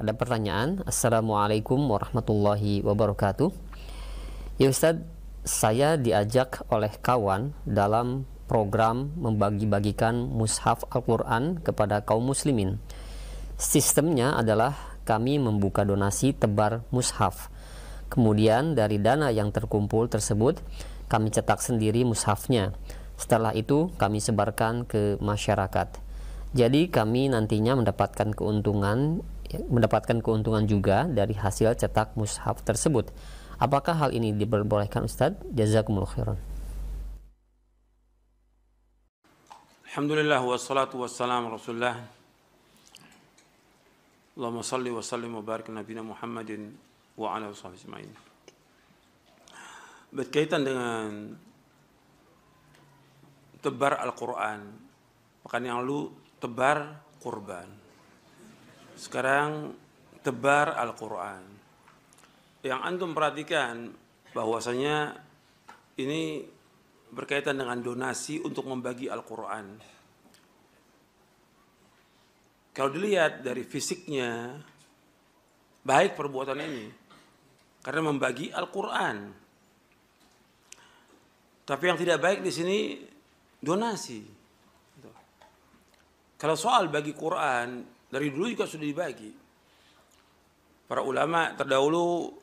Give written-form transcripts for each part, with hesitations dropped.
Ada pertanyaan. Assalamualaikum warahmatullahi wabarakatuh. Ya Ustadz, saya diajak oleh kawan dalam program membagi-bagikan mushaf Al-Quran kepada kaum muslimin. Sistemnya adalah kami membuka donasi tebar mushaf. Kemudian dari dana yang terkumpul tersebut kami cetak sendiri mushafnya. Setelah itu kami sebarkan ke masyarakat. Jadi kami nantinya mendapatkan keuntungan juga dari hasil cetak mushaf tersebut. Apakah hal ini diperbolehkan Ustadz? Jazakumullah khairan. Alhamdulillah wassalatu wassalamu rasulullah. Allahumma salli wa sallim wa barik nabiyina Muhammadin wa ala washabihi ajma'in. Berkaitan dengan tebar Al-Quran, pekan yang lalu tebar kurban, sekarang tebar Al-Quran. Yang antum perhatikan bahwasanya ini berkaitan dengan donasi untuk membagi Al-Quran. Kalau dilihat dari fisiknya, baik perbuatan ini karena membagi Al-Quran. Tapi yang tidak baik di sini donasi. Kalau soal bagi Quran, dari dulu juga sudah dibagi. Para ulama terdahulu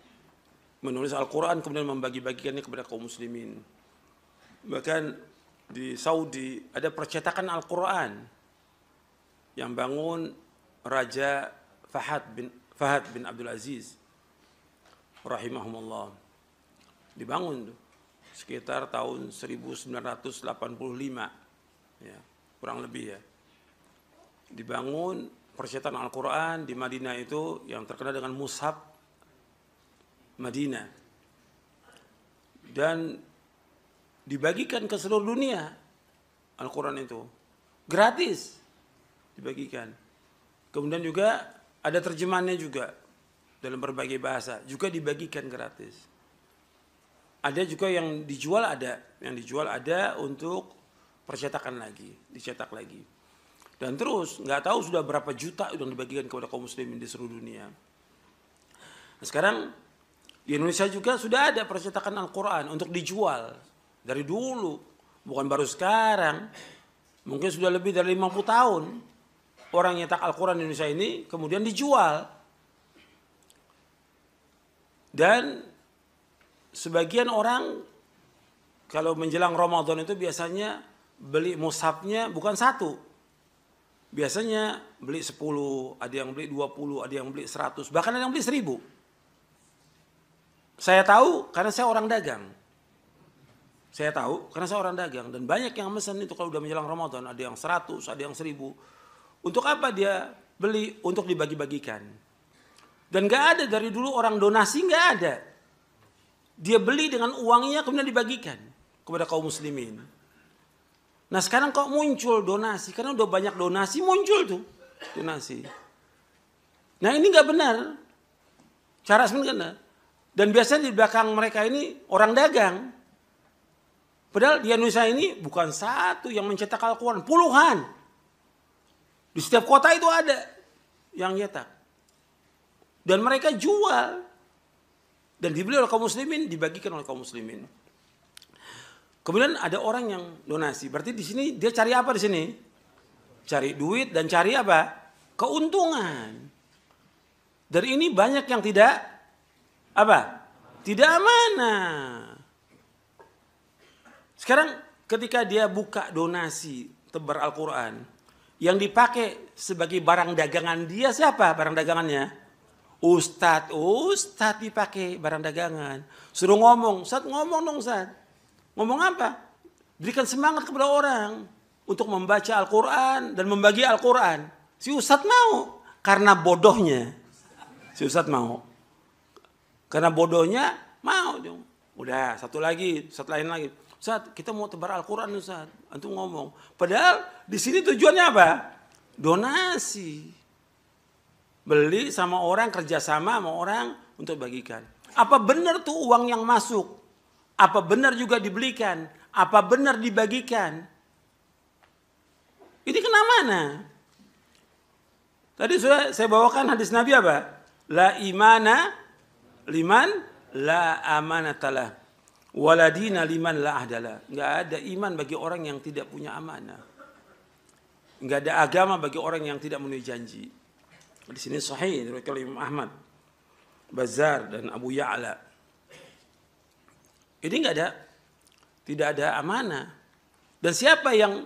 menulis Al-Quran kemudian membagi-bagikannya kepada kaum muslimin. Bahkan di Saudi ada percetakan Al-Quran yang bangun Raja Fahad bin Abdul Aziz rahimahumullah. Dibangun tuh sekitar tahun 1985 ya, kurang lebih ya. Dibangun percetakan Al-Quran di Madinah itu yang terkenal dengan Mushaf Madinah, dan dibagikan ke seluruh dunia. Al-Quran itu gratis dibagikan. Kemudian juga ada terjemahannya juga dalam berbagai bahasa, juga dibagikan gratis. Ada juga yang dijual ada untuk percetakan lagi, dicetak lagi. Dan terus nggak tahu sudah berapa juta yang dibagikan kepada kaum muslimin di seluruh dunia. Nah, sekarang di Indonesia juga sudah ada percetakan Al-Quran untuk dijual dari dulu, bukan baru sekarang. Mungkin sudah lebih dari 50 tahun orang nyetak Al-Quran di Indonesia ini kemudian dijual. Dan sebagian orang kalau menjelang Ramadan itu biasanya beli mushafnya bukan satu. Biasanya beli 10, ada yang beli 20, ada yang beli 100, bahkan ada yang beli 1000. Saya tahu karena saya orang dagang. Dan banyak yang pesan itu kalau udah menjelang Ramadan, ada yang 100, ada yang 1000. Untuk apa dia beli? Untuk dibagi-bagikan. Dan gak ada dari dulu orang donasi, gak ada. Dia beli dengan uangnya kemudian dibagikan kepada kaum muslimin. Nah sekarang kok muncul donasi, karena udah banyak donasi muncul tuh donasi. Nah ini gak benar. Cara sebenarnya. Dan biasanya di belakang mereka ini orang dagang. Padahal di Indonesia ini bukan satu yang mencetak Al-Quran, puluhan. Di setiap kota itu ada yang nyetak. Dan mereka jual. Dan dibeli oleh kaum muslimin, dibagikan oleh kaum muslimin. Kemudian ada orang yang donasi. Berarti di sini dia cari apa di sini? Cari duit dan cari apa? Keuntungan. Dari ini banyak yang tidak apa? Tidak amanah. Sekarang ketika dia buka donasi tebar Al-Quran, yang dipakai sebagai barang dagangan dia siapa barang dagangannya? Ustadz dipakai barang dagangan. Suruh ngomong, Ustadz ngomong dong Ustadz. Ngomong apa? Berikan semangat kepada orang untuk membaca Al-Quran dan membagi Al-Quran. Si Ustadz mau karena bodohnya. Si Ustadz mau. Karena bodohnya mau dong. Udah satu lain lagi. Ustadz, kita mau tebar Al-Quran Ustadz. Antum ngomong. Padahal di sini tujuannya apa? Donasi. Beli sama orang, kerjasama sama orang untuk bagikan. Apa benar tuh uang yang masuk? Apa benar juga dibelikan? Apa benar dibagikan? Ini kena mana? Tadi sudah saya bawakan hadis Nabi apa? La imana liman la amanatalah. Waladina liman la ahdalah. Enggak ada iman bagi orang yang tidak punya amanah. Enggak ada agama bagi orang yang tidak memenuhi janji. Di sini sahih dari Imam Ahmad, Bazzar dan Abu Ya'la. Ini tidak ada amanah. Dan siapa yang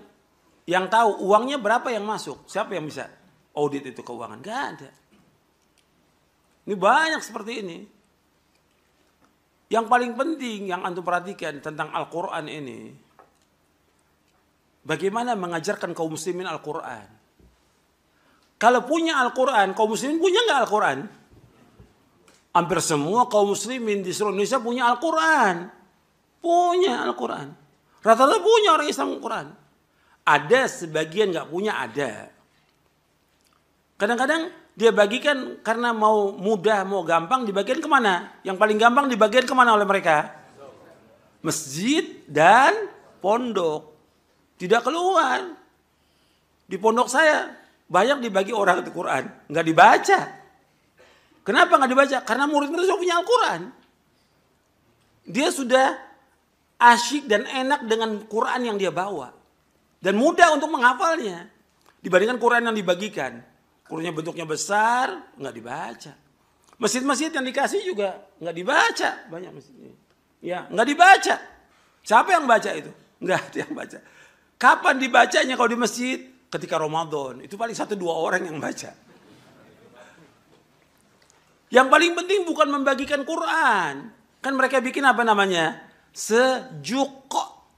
tahu uangnya berapa yang masuk? Siapa yang bisa audit itu keuangan? Enggak ada. Ini banyak seperti ini. Yang paling penting yang antum perhatikan tentang Al-Quran ini, bagaimana mengajarkan kaum muslimin Al-Quran. Kalau punya Al-Quran, kaum muslimin punya nggak Al-Quran? Hampir semua kaum muslimin di seluruh Indonesia punya Al-Quran. Punya Al-Quran. Rata-rata punya orang Islam Al-Quran. Ada sebagian nggak punya, ada. Kadang-kadang dia bagikan karena mau mudah, mau gampang, dibagikan kemana? Yang paling gampang dibagikan kemana oleh mereka? Masjid dan pondok. Tidak keluar. Di pondok saya banyak dibagi orang itu Quran. Nggak dibaca. Kenapa nggak dibaca? Karena murid-murid sudah punya Al-Quran. Dia sudah asyik dan enak dengan Quran yang dia bawa. Dan mudah untuk menghafalnya. Dibandingkan Quran yang dibagikan. Qurannya bentuknya besar, nggak dibaca. Masjid-masjid yang dikasih juga nggak dibaca. Banyak masjidnya. Ya, nggak dibaca. Siapa yang baca itu? Nggak ada yang baca. Kapan dibacanya kalau di masjid? Ketika Ramadan. Itu paling 1-2 orang yang baca. Yang paling penting bukan membagikan Quran. Kan mereka bikin apa namanya? Sejuko.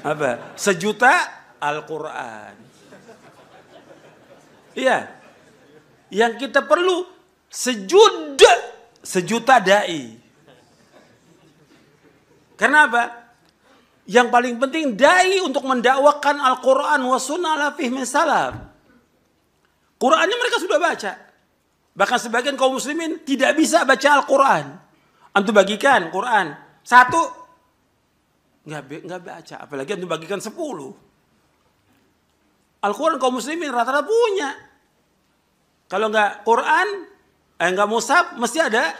Apa? Sejuta Al-Quran. Iya. Yang kita perlu sejuta dai. Karena apa? Yang paling penting dai untuk mendakwakan Al-Quran wa sunnah ala fihmi salaf. Qurannya mereka sudah baca. Bahkan sebagian kaum muslimin tidak bisa baca Al-Quran. Antum bagikan Quran 1, nggak baca. Apalagi antum bagikan 10. Al-Quran kaum muslimin rata-rata punya. Kalau nggak Quran, nggak mushaf, mesti ada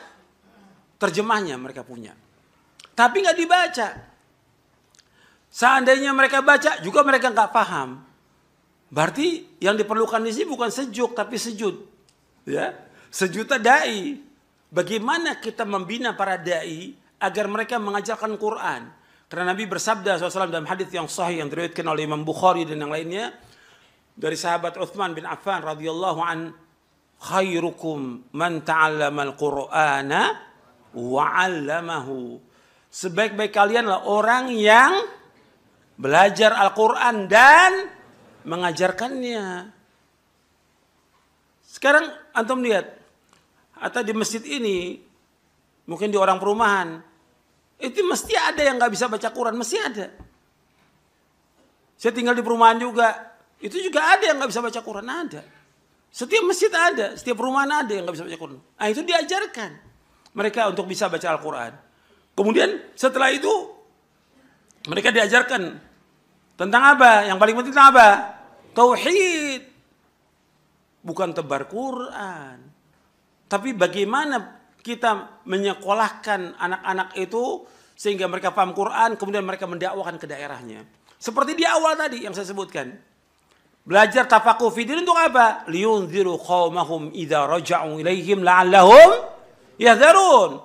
terjemahnya mereka punya. Tapi nggak dibaca. Seandainya mereka baca, juga mereka nggak paham. Berarti yang diperlukan di sini bukan sejuk, tapi sejud. Ya, sejuta dai. Bagaimana kita membina para dai agar mereka mengajarkan Quran? Karena Nabi bersabda SAW dalam hadis yang sahih yang diriwayatkan oleh Imam Bukhari dan yang lainnya dari sahabat Utsman bin Affan radhiyallahu an, khairukum man ta'allama al-Qur'ana wa 'allamahu. Sebaik-baik kalian adalah orang yang belajar Al-Quran dan mengajarkannya. Sekarang antum lihat, atau di masjid ini, mungkin di orang perumahan, itu mesti ada yang nggak bisa baca Quran, mesti ada. Saya tinggal di perumahan juga. Itu juga ada yang nggak bisa baca Quran, ada. Setiap masjid ada, setiap perumahan ada yang nggak bisa baca Quran. Nah itu diajarkan mereka untuk bisa baca Al-Quran. Kemudian setelah itu mereka diajarkan tentang apa? Yang paling penting tentang apa? Tauhid. Bukan tebar Quran. Tapi bagaimana kita menyekolahkan anak-anak itu sehingga mereka paham Quran, kemudian mereka mendakwakan ke daerahnya. Seperti di awal tadi yang saya sebutkan. Belajar tafaquh fi din untuk apa? Liyunziru qaumahum idza raja'u ilaihim la'allahum yahdharun.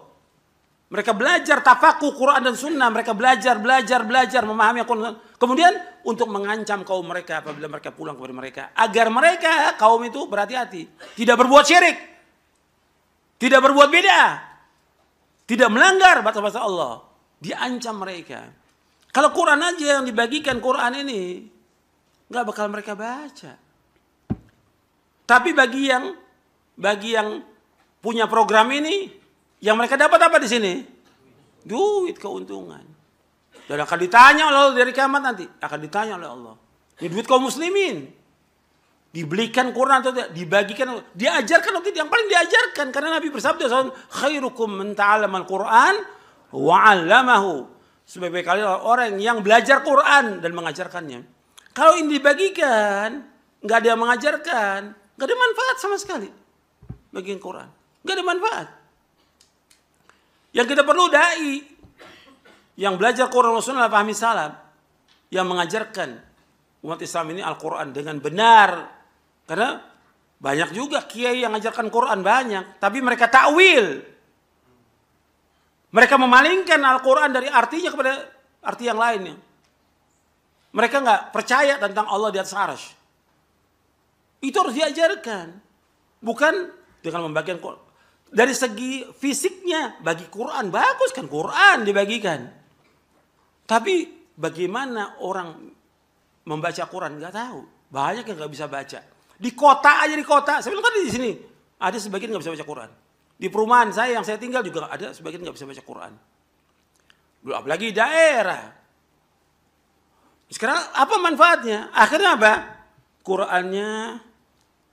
Mereka belajar tafaquh Quran dan sunnah, mereka belajar memahami Quran. Kemudian untuk mengancam kaum mereka apabila mereka pulang kepada mereka, agar mereka kaum itu berhati-hati, tidak berbuat syirik, tidak berbuat bid'ah, tidak melanggar batas-batas Allah. Diancam mereka. Kalau Quran aja yang dibagikan Quran ini nggak bakal mereka baca. Tapi bagi yang punya program ini, yang mereka dapat apa di sini? Duit, keuntungan. Dan akan ditanya oleh Allah dari kiamat nanti. Akan ditanya oleh Allah. Ini duit kaum muslimin. Dibelikan Quran atau tidak? Dibagikan, diajarkan atau tidak? Yang paling diajarkan. Karena Nabi bersabda, khairukum man ta'allama al-Quran wa 'allamahu. Sebaik-baik kalian orang yang belajar Quran dan mengajarkannya. Kalau ini dibagikan, nggak ada yang mengajarkan, Gak ada manfaat sama sekali bagi Quran. Gak ada manfaat. Yang kita perlu dai yang belajar Quran Sunnah pahami salaf, yang mengajarkan umat Islam ini Al-Quran dengan benar. Karena banyak juga kiai yang mengajarkan Quran banyak, tapi mereka takwil. Mereka memalingkan Al-Quran dari artinya kepada arti yang lainnya. Mereka nggak percaya tentang Allah di atas arsy. Itu harus diajarkan. Bukan dengan membagikan Quran. Dari segi fisiknya, bagi Quran bagus kan, Quran dibagikan. Tapi bagaimana orang membaca Quran nggak tahu. Banyak yang nggak bisa baca. Di kota aja, di kota. Saya bilang kan di sini ada sebagian nggak bisa baca Quran. Di perumahan saya yang saya tinggal juga ada sebagian nggak bisa baca Quran. Belum apalagi daerah. Sekarang apa manfaatnya? Akhirnya apa? Qurannya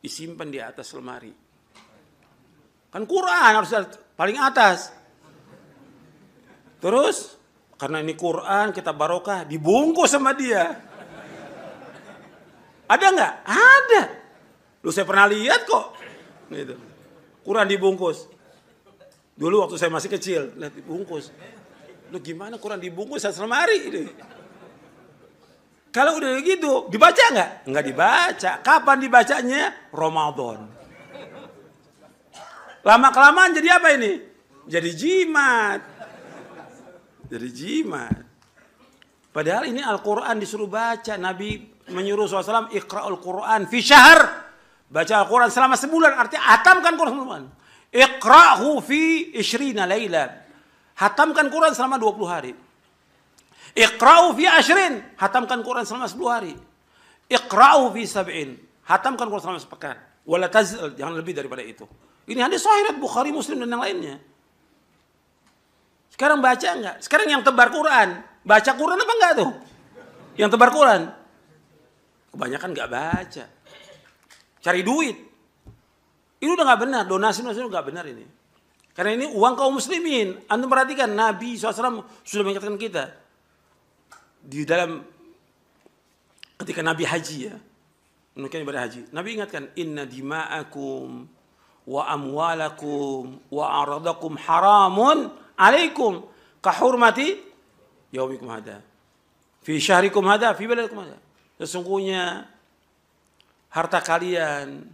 disimpan di atas lemari. Kan Quran harus paling atas. Terus karena ini Quran kita barokah, dibungkus sama dia. Ada nggak? Ada. Lu saya pernah lihat kok. Gitu. Quran dibungkus. Dulu waktu saya masih kecil, lihat dibungkus. Lu gimana Quran dibungkus atas lemari? Ini. Kalau udah gitu, dibaca nggak? Nggak dibaca. Kapan dibacanya? Ramadan. Lama-kelamaan jadi apa ini? Jadi jimat. Jadi jimat. Padahal ini Al-Quran disuruh baca. Nabi menyuruh SAW, Iqra'ul Quran fi syahr. Baca Al-Quran selama sebulan. Artinya hatamkan Quran sebulan. Iqra'hu fi ishrina layla. Hatamkan Quran selama 20 hari. Iqra'u fi ashrin, hatamkan Quran selama 10 hari. Iqra'u fi sab'in, hatamkan Quran selama sepekan. Wala tazil, jangan lebih daripada itu. Ini hadis sahih Bukhari, Muslim dan yang lainnya. Sekarang baca enggak? Sekarang yang tebar Quran, baca Quran apa enggak tuh? Yang tebar Quran. Kebanyakan enggak baca. Cari duit. Ini udah enggak benar, donasi enggak benar ini. Karena ini uang kaum muslimin. Antum perhatikan Nabi SAW sudah mengingatkan kita. Di dalam ketika Nabi haji ya, menunaikan ibadah haji, Nabi ingatkan inna dima'akum wa amwalakum wa aradakum haramun alaikum kahurmati yaumikum hada fi syahrikum hada fi baladikum hada. Sesungguhnya harta kalian,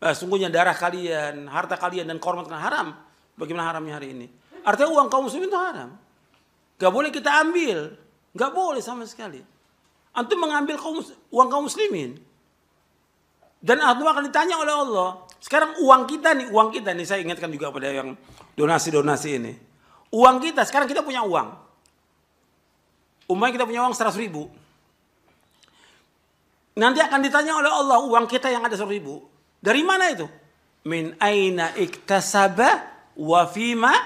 sesungguhnya darah kalian, harta kalian dan kehormatan haram. Bagaimana haramnya hari ini? Artinya uang kaum muslimin itu haram. Gak boleh kita ambil. Gak boleh sama sekali. Antum mengambil uang kaum muslimin. Dan antum akan ditanya oleh Allah. Sekarang uang kita nih saya ingatkan juga pada yang donasi-donasi ini. Uang kita, sekarang kita punya uang. Umpamanya kita punya uang 100 ribu. Nanti akan ditanya oleh Allah uang kita yang ada 100 ribu. Dari mana itu? Min aina iktasaba wa fima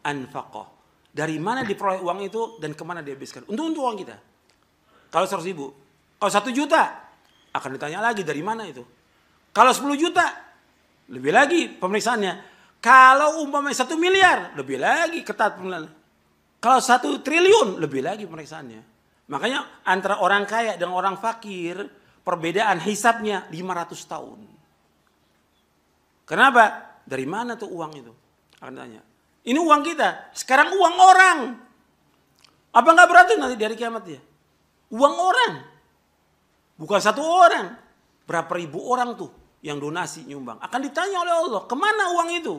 anfaqah. Dari mana diperoleh uang itu dan kemana dihabiskan. Untuk uang kita. Kalau 100 ribu. Kalau 1 juta. Akan ditanya lagi dari mana itu. Kalau 10 juta. Lebih lagi pemeriksaannya. Kalau umpamanya 1 miliar. Lebih lagi ketat pemeriksaannya. Kalau 1 triliun. Lebih lagi pemeriksaannya. Makanya antara orang kaya dan orang fakir. Perbedaan hisapnya 500 tahun. Kenapa? Dari mana tuh uang itu? Akan tanya. Ini uang kita. Sekarang uang orang. Apa nggak berat tuh nanti dari kiamat dia? Uang orang. Bukan 1 orang. Berapa ribu orang tuh yang donasi nyumbang. Akan ditanya oleh Allah. Kemana uang itu?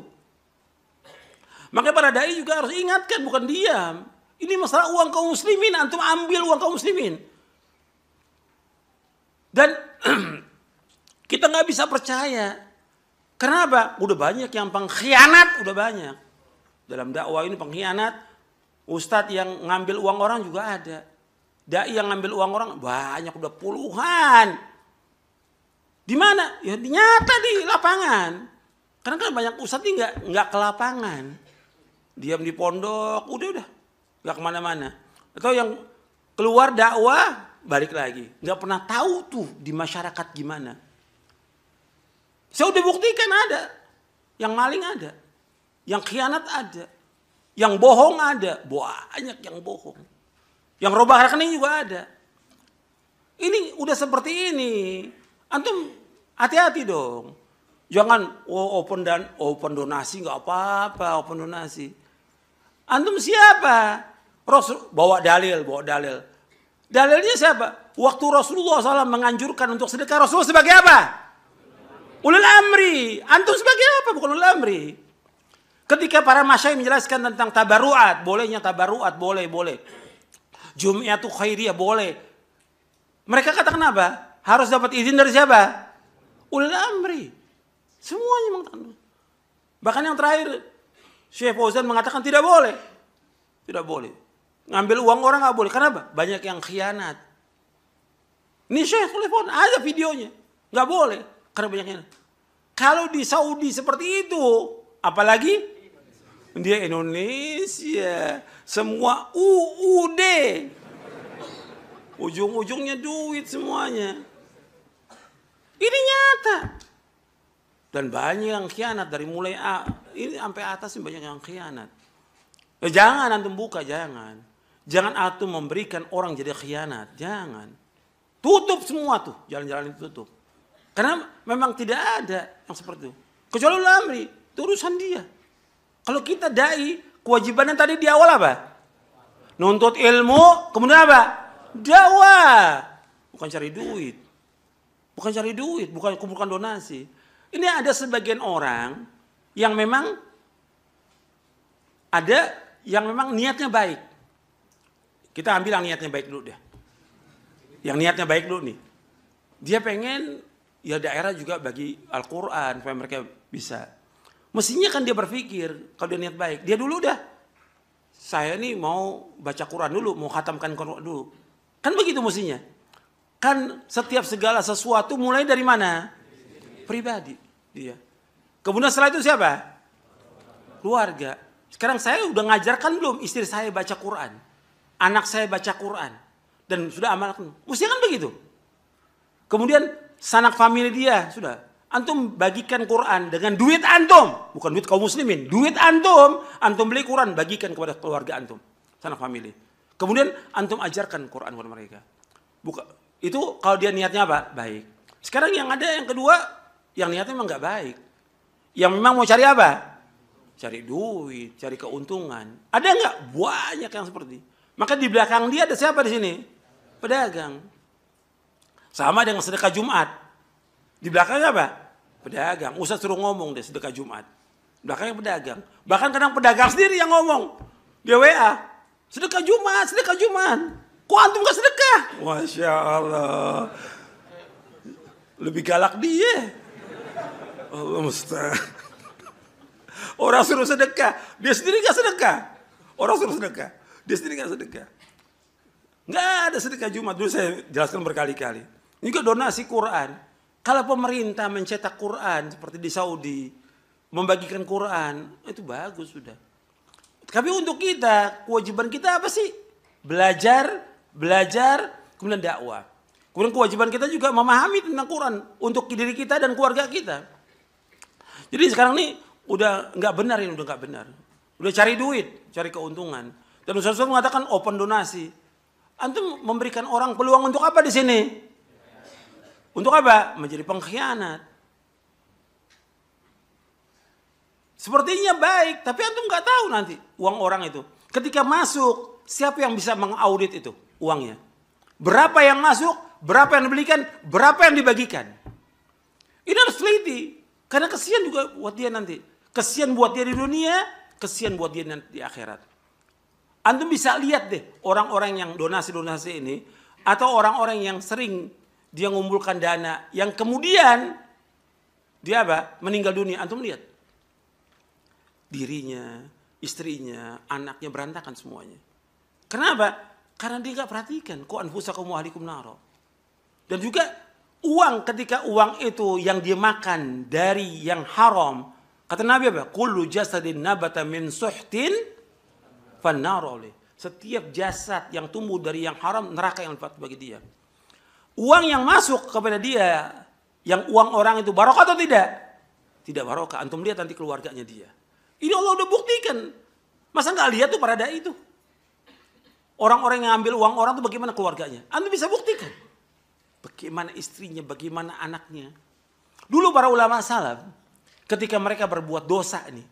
Makanya para dai juga harus ingatkan. Bukan diam. Ini masalah uang kaum muslimin. Antum ambil uang kaum muslimin. Dan kita nggak bisa percaya. Kenapa? Udah banyak yang pengkhianat. Udah banyak. Dalam dakwah ini pengkhianat, ustadz yang ngambil uang orang juga ada. Dai yang ngambil uang orang banyak, udah puluhan. Di mana? Ya nyata di lapangan. Karena kan banyak ustadz ini nggak ke lapangan. Diam di pondok, udah nggak kemana-mana. Atau yang keluar dakwah balik lagi, nggak pernah tahu tuh di masyarakat gimana. Saya udah buktikan ada, yang maling ada. Yang khianat ada. Yang bohong ada. Banyak yang bohong. Yang robah rekening juga ada. Ini udah seperti ini. Antum hati-hati dong. Jangan open donasi nggak apa-apa, open donasi. Antum siapa? Rasul bawa dalil. Dalilnya siapa? Waktu Rasulullah SAW menganjurkan untuk sedekah, Rasulullah sebagai apa? Ulul amri. Antum sebagai apa? Bukan ulul amri. Ketika para masyayikh menjelaskan tentang tabaruat, bolehnya tabaruat, boleh. Jum'iyatu khairiyah, boleh. Mereka katakan apa? Harus dapat izin dari siapa? Ulul amri. Semuanya mengatakan. Bahkan yang terakhir, Syekh Fauzan mengatakan tidak boleh. Tidak boleh. Ngambil uang orang nggak boleh. Kenapa? Banyak yang khianat. Ini Syekh telepon, ada videonya. Nggak boleh. Karena banyak yang. Kalau di Saudi seperti itu, apalagi dia Indonesia, semua UUD, ujung-ujungnya duit semuanya. Ini nyata. Dan banyak yang khianat dari mulai ini sampai atas banyak yang khianat. Jangan antum buka, jangan. Jangan antum memberikan orang jadi khianat, jangan. Tutup semua tuh, jalan-jalan itu tutup. Karena memang tidak ada yang seperti itu. Kecuali ulul amri, itu urusan dia. Kalau kita dai, kewajibannya tadi di awal apa? Nuntut ilmu, kemudian apa? Dakwah. Bukan cari duit, bukan kumpulkan donasi. Ini ada sebagian orang yang memang niatnya baik. Kita ambil yang niatnya baik dulu deh. Yang niatnya baik dulu nih. Dia pengen ya daerah juga bagi Al-Quran supaya mereka bisa. Mestinya kan dia berpikir kalau dia niat baik. Dia dulu dah. Saya nih mau baca Quran dulu, mau khatamkan Quran dulu. Kan begitu mestinya. Kan setiap segala sesuatu mulai dari mana? Pribadi dia. Kemudian setelah itu siapa? Keluarga. Sekarang saya udah ngajarkan belum istri saya baca Quran, anak saya baca Quran, dan sudah amalkan. Mestinya kan begitu. Kemudian sanak famili dia sudah. Antum bagikan Quran dengan duit antum, bukan duit kaum muslimin, duit antum. Antum beli Quran, bagikan kepada keluarga antum, sanak famili. Kemudian antum ajarkan Quran kepada mereka. Itu kalau dia niatnya apa? Baik. Sekarang yang ada yang kedua. Yang niatnya memang nggak baik. Yang memang mau cari apa? Cari duit, cari keuntungan. Ada nggak? Banyak yang seperti. Maka di belakang dia ada siapa di sini? Pedagang. Sama dengan sedekah Jumat. Di belakangnya apa? Pedagang. Ustaz suruh ngomong deh sedekah Jumat. Belakangnya pedagang. Bahkan kadang pedagang sendiri yang ngomong. Dia WA. Sedekah Jumat. Kok antum gak sedekah? Masya Allah. Lebih galak dia. Allah musta'an. Orang suruh sedekah, dia sendiri gak sedekah. Orang suruh sedekah, dia sendiri gak sedekah. Gak ada sedekah Jumat. Dulu saya jelaskan berkali-kali. Ini juga donasi Quran. Kalau pemerintah mencetak Quran seperti di Saudi, membagikan Quran, itu bagus sudah. Tapi untuk kita, kewajiban kita apa sih? Belajar, kemudian dakwah. Kemudian kewajiban kita juga memahami tentang Quran untuk diri kita dan keluarga kita. Jadi sekarang nih udah nggak benar ini, udah nggak benar. Udah cari duit, cari keuntungan. Dan Ustaz mengatakan open donasi. Antum memberikan orang peluang untuk apa di sini? Untuk apa? Menjadi pengkhianat. Sepertinya baik, tapi antum nggak tahu nanti uang orang itu. Ketika masuk, siapa yang bisa mengaudit itu uangnya? Berapa yang masuk? Berapa yang dibelikan? Berapa yang dibagikan? Ini harus teliti. Karena kesian juga buat dia nanti. Kesian buat dia di dunia, kesian buat dia nanti di akhirat. Antum bisa lihat deh orang-orang yang donasi-donasi ini. Atau orang-orang yang sering dia ngumpulkan dana. Yang kemudian dia apa? Meninggal dunia. Antum lihat. Dirinya, istrinya, anaknya berantakan semuanya. Kenapa? Karena dia gak perhatikan. Ku anfusakum wa ahlikum naro. Dan juga uang, ketika uang itu yang dia makan dari yang haram. Kata Nabi apa? Kullu jasadin nabata min suhtin fannaru oleh. Setiap jasad yang tumbuh dari yang haram, neraka yang lepas bagi dia. Uang yang masuk kepada dia, yang uang orang itu barokah atau tidak? Tidak barokah. Antum lihat nanti keluarganya dia. Ini Allah udah buktikan. Masa nggak lihat tuh para dai itu? Orang-orang yang ambil uang orang itu bagaimana keluarganya? Antum bisa buktikan. Bagaimana istrinya, bagaimana anaknya. Dulu para ulama salaf, ketika mereka berbuat dosa nih,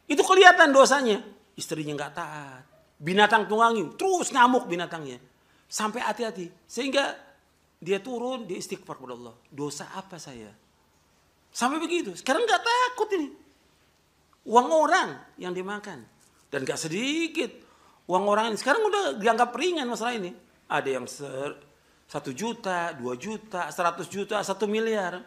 itu kelihatan dosanya. Istrinya nggak taat, binatang tunggangi, terus ngamuk binatangnya. Sampai hati-hati, sehingga dia turun, dia istighfar kepada Allah. Dosa apa saya? Sampai begitu, sekarang nggak takut ini. Uang orang yang dimakan. Dan gak sedikit uang orang ini. Sekarang udah dianggap ringan masalah ini. Ada yang 1 juta, 2 juta, 100 juta, 1 miliar.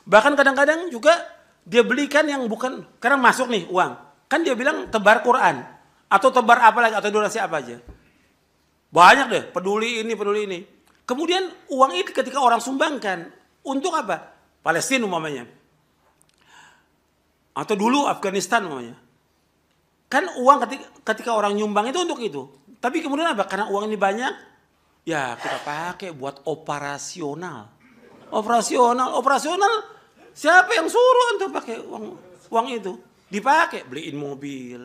Bahkan kadang-kadang juga dia belikan yang bukan, karena masuk nih uang. Kan dia bilang tebar Quran. Atau tebar apa lagi, atau donasi apa aja. Banyak deh, peduli ini. Kemudian uang itu ketika orang sumbangkan. Untuk apa? Palestina umpamanya. Atau dulu Afghanistan umpamanya. Kan uang ketika orang nyumbang itu untuk itu. Tapi kemudian apa? Karena uang ini banyak, ya kita pakai buat operasional. Operasional. Siapa yang suruh untuk pakai uang itu? Dipakai, beliin mobil,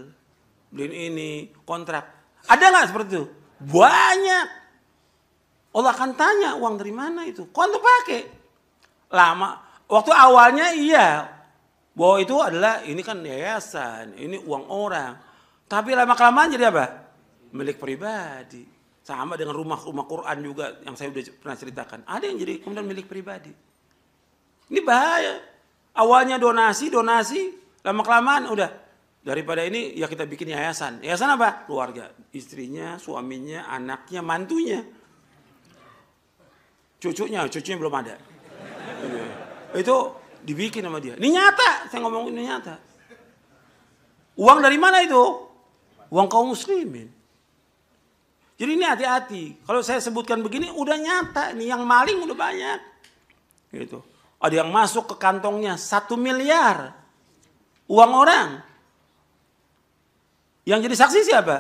beliin ini, kontrak. Ada nggak seperti itu? Banyak. Allah akan tanya uang dari mana itu? Kok untuk pakai? Lama. Waktu awalnya iya. Bahwa itu adalah, ini kan yayasan, ini uang orang. Tapi lama-kelamaan jadi apa? Milik pribadi. Sama dengan rumah Quran juga yang saya udah pernah ceritakan. Ada yang jadi kemudian milik pribadi. Ini bahaya. Awalnya donasi, lama-kelamaan udah. Daripada ini ya kita bikin yayasan. Yayasan apa? Keluarga. Istrinya, suaminya, anaknya, mantunya. Cucunya belum ada. Itu dibikin sama dia. Ini nyata, saya ngomong ini nyata. Uang dari mana itu? Uang kaum muslimin. Jadi ini hati-hati. Kalau saya sebutkan begini udah nyata. Ini yang maling udah banyak. Gitu. Ada yang masuk ke kantongnya 1 miliar. Uang orang. Yang jadi saksi siapa?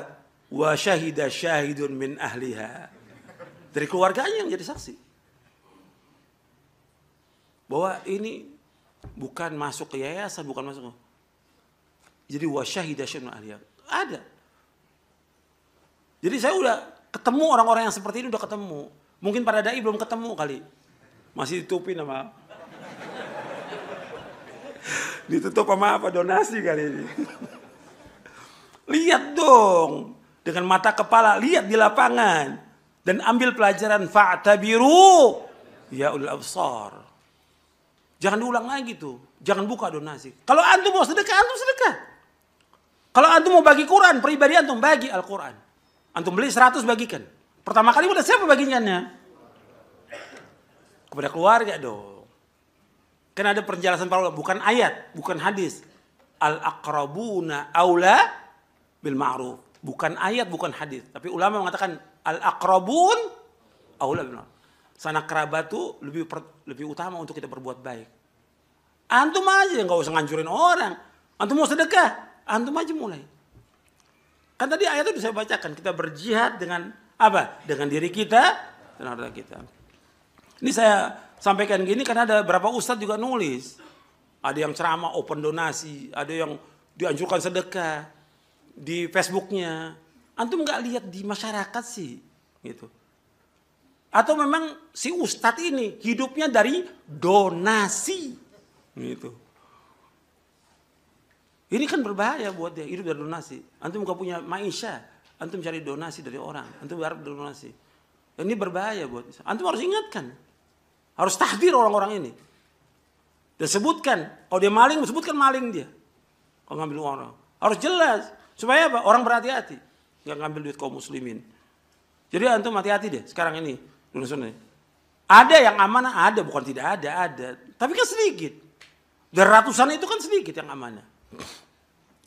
Wa syahida syahidun min ahliha. Dari keluarganya yang jadi saksi. Bahwa ini bukan masuk ke yayasan, bukan masuk. Jadi wasyahida syai'un ahliya. Ada. Jadi saya udah ketemu orang-orang yang seperti ini udah ketemu. Mungkin para dai belum ketemu kali. Masih ditutupin sama ditutup sama apa? Donasi kali ini. Lihat dong dengan mata kepala, lihat di lapangan dan ambil pelajaran fa'tabiru ya ulul absar. Jangan diulang lagi tuh. Jangan buka donasi. Kalau antum mau sedekah, antum sedekah. Kalau antum mau bagi Quran, pribadi antum bagi Al-Quran. Antum beli 100 bagikan. Pertama kali udah siapa bagikannya? Kepada keluarga dong. Kan ada penjelasan para ulama, bukan ayat, bukan hadis. Al-aqrabuna aula bil ma'ruf. Bukan ayat, bukan hadis. Tapi ulama mengatakan al-aqrabun aula bil ma'ruf. Sanak kerabat tuh lebih utama untuk kita berbuat baik. Antum aja nggak usah ngancurin orang. Antum mau sedekah, antum aja mulai. Kan tadi ayat itu saya bacakan, kita berjihad dengan apa? Dengan diri kita dan harta kita. Ini saya sampaikan gini karena ada beberapa ustadz juga nulis. Ada yang ceramah open donasi, ada yang dianjurkan sedekah di Facebooknya. Antum nggak lihat di masyarakat sih, gitu. Atau memang si ustadz ini hidupnya dari donasi. Gitu. Ini kan berbahaya buat dia, hidup dari donasi. Antum gak punya maisha, antum cari donasi dari orang. Antum berharap donasi. Ini berbahaya buat dia. Antum harus ingatkan. Harus tahdir orang-orang ini. Dan sebutkan. Kalau dia maling, sebutkan maling dia. Kalau ngambil uang orang. Harus jelas. Supaya apa? Orang berhati-hati. Gak ngambil duit kaum muslimin. Jadi antum hati-hati deh sekarang ini. Ada yang amanah, ada, bukan tidak ada. Tapi kan sedikit. Dari ratusan itu kan sedikit yang amanah.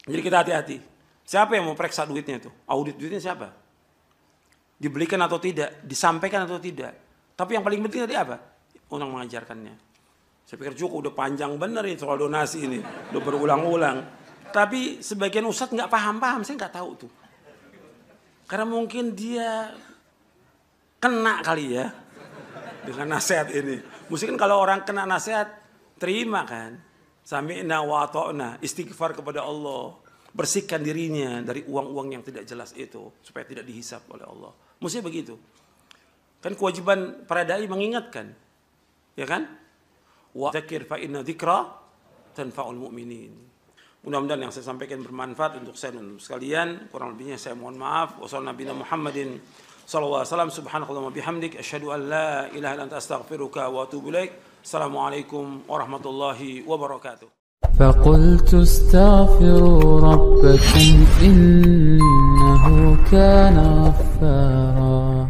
Jadi kita hati-hati. Siapa yang mau periksa duitnya itu? Audit duitnya siapa? Dibelikan atau tidak? Disampaikan atau tidak? Tapi yang paling penting tadi apa? Orang mengajarkannya. Saya pikir cukup udah panjang bener ini soal donasi ini. Udah berulang-ulang. Tapi sebagian ustadz nggak paham-paham. Saya nggak tahu tuh. Karena mungkin dia kena kali ya dengan nasihat ini. Mesti kan kalau orang kena nasihat terima kan. Sami'na wa ata'na, istighfar kepada Allah, bersihkan dirinya dari uang-uang yang tidak jelas itu supaya tidak dihisap oleh Allah. Mesti begitu. Kan kewajiban para dai mengingatkan. Ya kan? Wa dzakir fa inna dzikra tanfa'ul mu'minin. Mudah-mudahan yang saya sampaikan bermanfaat untuk saya dan untuk sekalian. Kurang lebihnya saya mohon maaf. Wassalamualaikum Muhammadin sallallahu alaihi wasallam. Subhanakallahumma bihamdik asyhadu an la ilaha illa anta astaghfiruka wa atubu ilaik. Assalamualaikum warahmatullahi wabarakatuh. فقلت استغفروا ربكم إنه كان غفارا